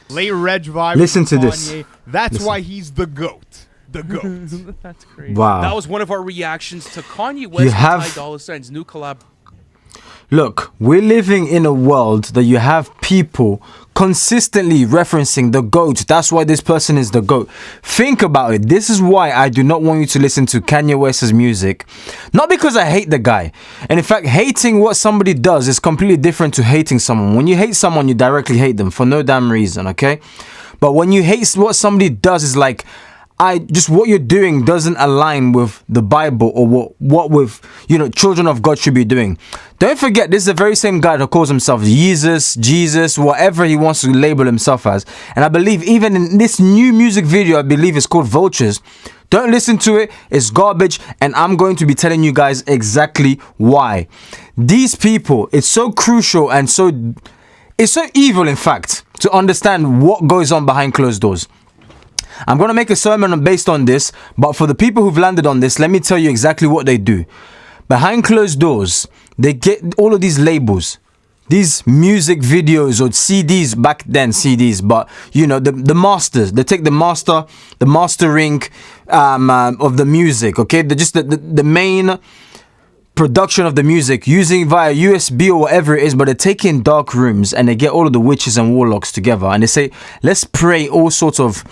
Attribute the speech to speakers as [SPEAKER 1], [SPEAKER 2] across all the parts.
[SPEAKER 1] Lay Reg vibe.
[SPEAKER 2] Listen to
[SPEAKER 1] Kanye.
[SPEAKER 2] this.
[SPEAKER 1] That's why he's the GOAT. The GOAT.
[SPEAKER 3] That's crazy.
[SPEAKER 2] Wow.
[SPEAKER 3] That was one of our reactions to Kanye West and Ty Dolla $ign's new collab.
[SPEAKER 2] Look, we're living in a world that you have people consistently referencing the GOAT. That's why this person is the GOAT. Think about it. This is why I do not want you to listen to Kanye West's music. Not because I hate the guy. And in fact, hating what somebody does is completely different to hating someone. When you hate someone, you directly hate them for no damn reason, okay? But when you hate what somebody does, is like, what you're doing doesn't align with the Bible or what with, children of God should be doing. Don't forget, this is the very same guy that calls himself Jesus, whatever he wants to label himself as. And I believe even in this new music video, I believe it's called Vultures. Don't listen to it. It's garbage. And I'm going to be telling you guys exactly why. These people, it's so crucial and it's so evil, in fact, to understand what goes on behind closed doors. I'm going to make a sermon based on this, but for the people who've landed on this, let me tell you exactly what they do. Behind closed doors, they get all of these labels, these music videos or CDs, back then CDs, but the masters, they take the mastering of the music, okay? The main production of the music using via USB or whatever it is, but they take in dark rooms and they get all of the witches and warlocks together and they say, let's pray all sorts of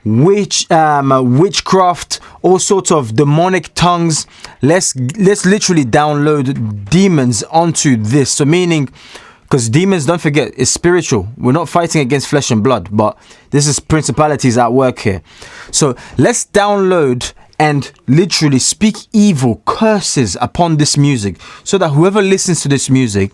[SPEAKER 2] witchcraft, all sorts of demonic tongues. Let's literally download demons onto this. So meaning, because demons, don't forget, is spiritual. We're not fighting against flesh and blood, but this is principalities at work here. So let's download and literally speak evil curses upon this music so that whoever listens to this music,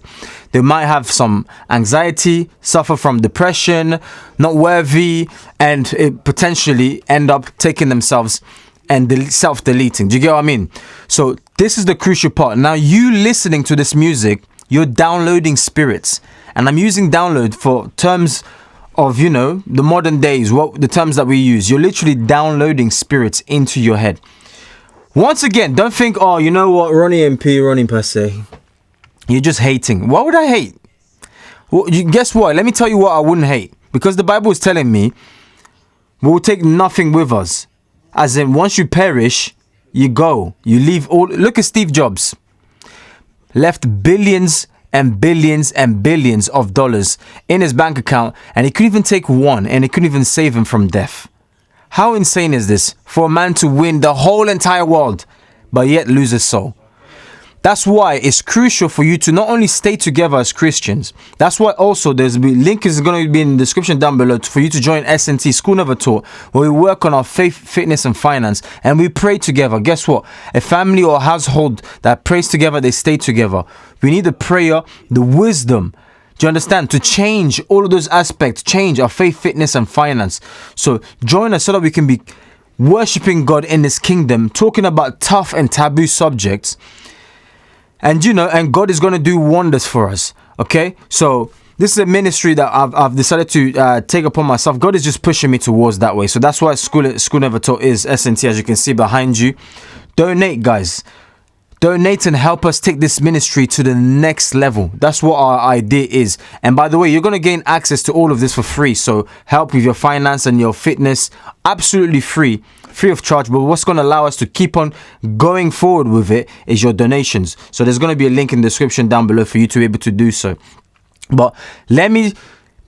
[SPEAKER 2] they might have some anxiety, suffer from depression, not worthy, and it potentially end up taking themselves and self-deleting. Do you get what I mean? So this is the crucial part. Now you listening to this music, you're downloading spirits. And I'm using download for terms of, the modern days, the terms that we use. You're literally downloading spirits into your head. Once again, don't think, oh, you know what, Ronnie per se. You're just hating. What would I hate? Well, guess what? Let me tell you what I wouldn't hate. Because the Bible is telling me, we'll take nothing with us. As in, once you perish, you go. You leave all. Look at Steve Jobs. Left billions and billions and billions of dollars in his bank account, and he couldn't even take one, and he couldn't even save him from death. How insane is this for a man to win the whole entire world but yet lose his soul? That's why it's crucial for you to not only stay together as Christians. That's why also link is going to be in the description down below for you to join S&T School Never Taught, where we work on our faith, fitness and finance, and we pray together. Guess what? A family or household that prays together, they stay together. We need the prayer, the wisdom, do you understand? To change all of those aspects, change our faith, fitness and finance. So join us so that we can be worshiping God in His kingdom, talking about tough and taboo subjects. And and God is going to do wonders for us. Okay, so this is a ministry that I've decided to take upon myself. God is just pushing me towards that way. So that's why School Never Taught is S&T, as you can see behind you. Donate, guys. Donate and help us take this ministry to the next level. That's what our idea is. And by the way, you're going to gain access to all of this for free. So help with your finance and your fitness, absolutely free of charge. But what's going to allow us to keep on going forward with it is your donations. So there's going to be a link in the description down below for you to be able to do so. But let me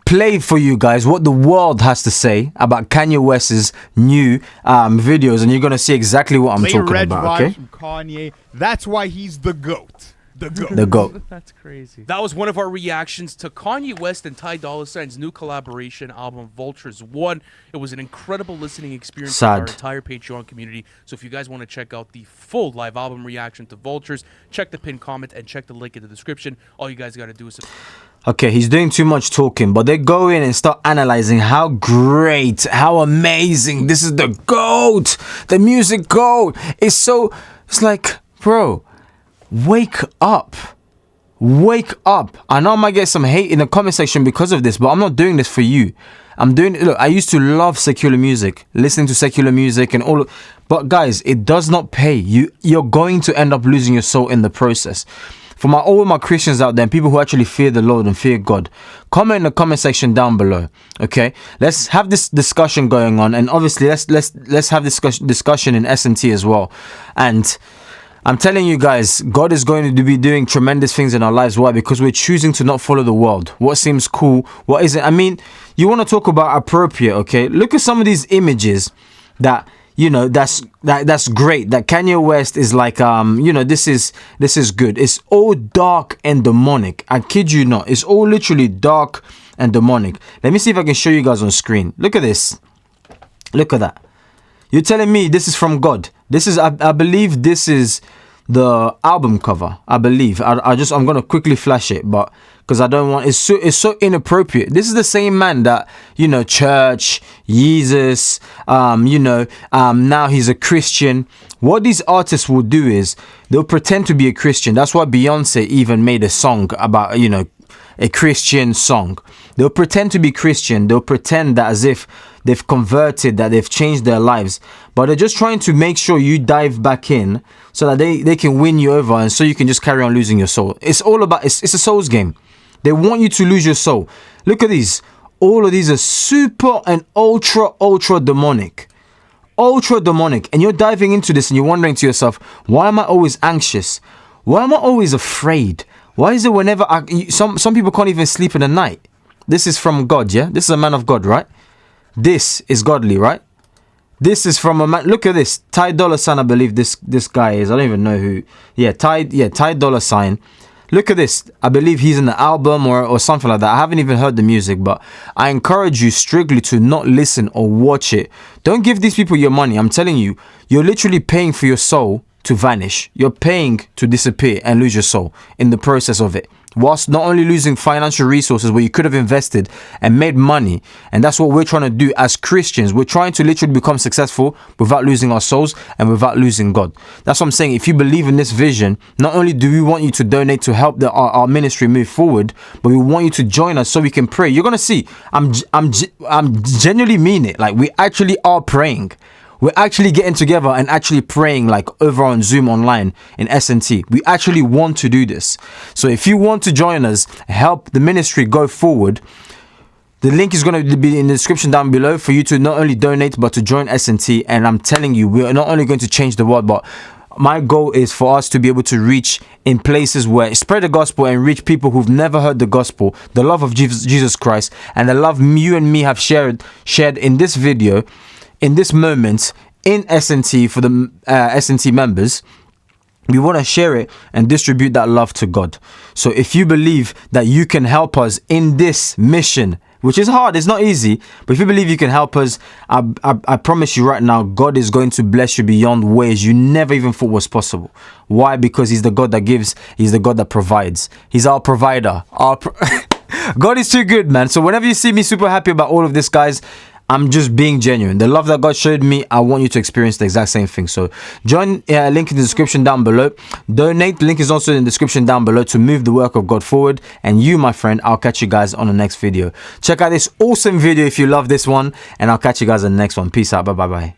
[SPEAKER 2] play for you guys what the world has to say about Kanye West's new videos, and you're going to see exactly what I'm talking about, okay?
[SPEAKER 1] From Kanye. That's why he's the GOAT.
[SPEAKER 2] The GOAT.
[SPEAKER 3] That's crazy. That was one of our reactions to Kanye West and Ty Dolla $ign's new collaboration album, Vultures 1. It was an incredible listening experience for our entire Patreon community. So if you guys want to check out the full live album reaction to Vultures, check the pinned comment and check the link in the description. All you guys got to do is...
[SPEAKER 2] Okay, he's doing too much talking, but they go in and start analyzing how great, how amazing, this is the GOAT, the music GOAT. It's like, bro, wake up. Wake up. I know I might get some hate in the comment section because of this, but I'm not doing this for you. Look, I used to love secular music, listening to secular music and all, but guys, it does not pay. You're going to end up losing your soul in the process. for all my Christians out there, and people who actually fear the Lord and fear God, comment in the comment section down below. Okay, let's have this discussion going on, and obviously let's have this discussion in S&T as well. And I'm telling you guys, God is going to be doing tremendous things in our lives. Why? Because we're choosing to not follow the world. What seems cool, what isn't. I mean, you want to talk about appropriate, okay? Look at some of these images that, you know, that's great. That Kanye West is like, you know, this is good. It's all dark and demonic. I kid you not. It's all literally dark and demonic. Let me see if I can show you guys on screen. Look at this. Look at that. You're telling me this is from God. This is, I believe this is the album cover. I believe. I'm going to quickly flash it, but because I don't want, it's so inappropriate. This is the same man that, you know, church, Jesus, you know, now he's a Christian. What these artists will do is they'll pretend to be a Christian. That's why Beyonce even made a song about, you know, a Christian song. They'll pretend to be Christian. They'll pretend that as if they've converted, that they've changed their lives. But they're just trying to make sure you dive back in so that they can win you over, and so you can just carry on losing your soul. It's all about, it's a soul's game. They want you to lose your soul. Look at these. All of these are super and ultra demonic. Ultra demonic. And you're diving into this and you're wondering to yourself, why am I always anxious? Why am I always afraid? Why is it whenever some people can't even sleep in the night? This is from God, yeah? This is a man of God, right? This is godly, right? This is from a man. Look at this. Ty Dolla $ign, I believe this guy is. I don't even know who. Yeah, Ty Dolla $ign. Look at this. I believe he's in the album or something like that. I haven't even heard the music, but I encourage you strictly to not listen or watch it. Don't give these people your money. I'm telling you, you're literally paying for your soul to vanish. You're paying to disappear and lose your soul in the process of it, whilst not only losing financial resources where you could have invested and made money. And that's what we're trying to do as Christians. We're trying to literally become successful without losing our souls and without losing God. That's what I'm saying. If you believe in this vision, not only do we want you to donate to help our ministry move forward, but we want you to join us so we can pray. You're gonna see, I'm genuinely mean it. Like, we actually are praying. We're actually getting together and actually praying, like over on Zoom online in S&T. We actually want to do this. So if you want to join us, help the ministry go forward, the link is going to be in the description down below for you to not only donate, but to join S&T. And I'm telling you, we're not only going to change the world, but my goal is for us to be able to reach in places where spread the gospel and reach people who've never heard the gospel, the love of Jesus Christ, and the love you and me have shared in this video, in this moment, in S&T for the S&T members. We want to share it and distribute that love to God. So if you believe that you can help us in this mission, which is hard, it's not easy, but if you believe you can help us, I promise you right now, God is going to bless you beyond ways you never even thought was possible. Why? Because he's the God that gives, he's the God that provides. He's our provider. God is too good, man. So whenever you see me super happy about all of this, guys, I'm just being genuine. The love that God showed me, I want you to experience the exact same thing. So join, link in the description down below. Donate, the link is also in the description down below to move the work of God forward. And you, my friend, I'll catch you guys on the next video. Check out this awesome video if you love this one, and I'll catch you guys on the next one. Peace out. Bye.